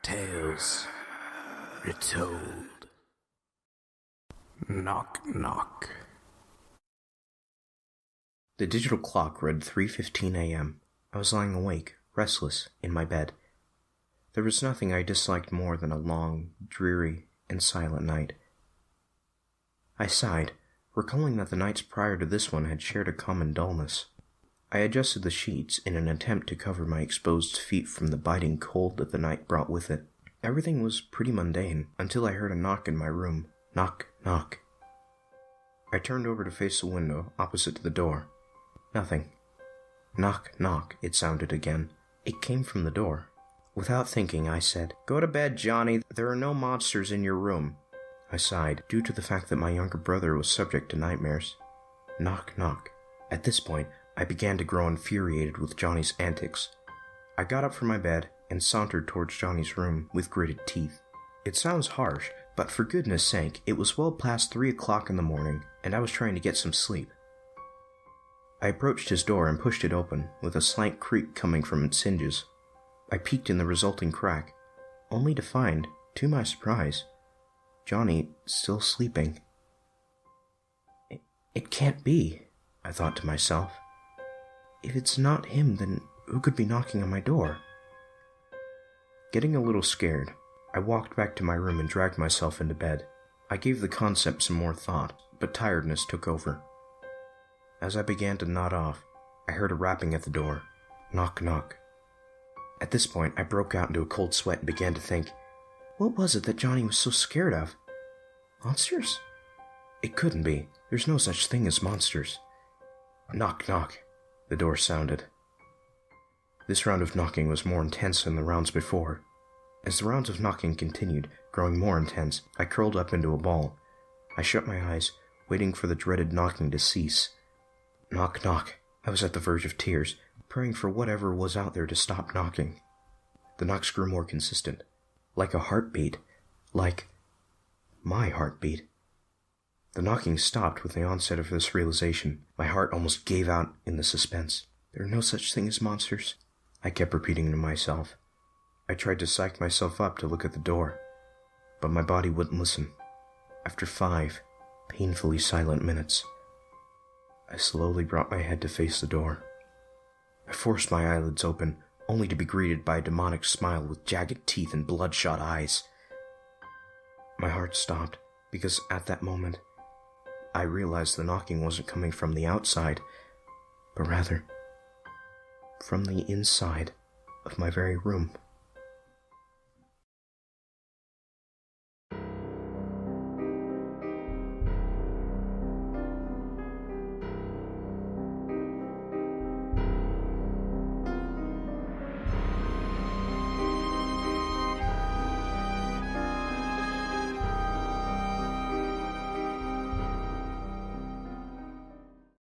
Tales Retold. Knock, knock. The digital clock read 3:15 a.m. I was lying awake, restless, in my bed. There was nothing I disliked more than a long, dreary, and silent night. I sighed, recalling that the nights prior to this one had shared a common dullness. I adjusted the sheets in an attempt to cover my exposed feet from the biting cold that the night brought with it. Everything was pretty mundane until I heard a knock in my room. Knock, knock. I turned over to face the window opposite to the door. Nothing. Knock, knock, it sounded again. It came from the door. Without thinking, I said, "Go to bed, Johnny. There are no monsters in your room." I sighed, due to the fact that my younger brother was subject to nightmares. Knock, knock. At this point, I began to grow infuriated with Johnny's antics. I got up from my bed and sauntered towards Johnny's room with gritted teeth. It sounds harsh, but for goodness sake, it was well past 3 o'clock in the morning, and I was trying to get some sleep. I approached his door and pushed it open, with a slight creak coming from its hinges. I peeked in the resulting crack, only to find, to my surprise, Johnny still sleeping. It can't be, I thought to myself. If it's not him, then who could be knocking on my door? Getting a little scared, I walked back to my room and dragged myself into bed. I gave the concept some more thought, but tiredness took over. As I began to nod off, I heard a rapping at the door. Knock, knock. At this point, I broke out into a cold sweat and began to think, what was it that Johnny was so scared of? Monsters? It couldn't be. There's no such thing as monsters. Knock, knock. The door sounded. This round of knocking was more intense than the rounds before. As the rounds of knocking continued, growing more intense, I curled up into a ball. I shut my eyes, waiting for the dreaded knocking to cease. Knock, knock. I was at the verge of tears, praying for whatever was out there to stop knocking. The knocks grew more consistent, like a heartbeat, like my heartbeat. The knocking stopped with the onset of this realization. My heart almost gave out in the suspense. There are no such thing as monsters, I kept repeating to myself. I tried to psych myself up to look at the door, but my body wouldn't listen. After 5 painfully silent minutes, I slowly brought my head to face the door. I forced my eyelids open, only to be greeted by a demonic smile with jagged teeth and bloodshot eyes. My heart stopped, because at that moment, I realized the knocking wasn't coming from the outside, but rather from the inside of my very room.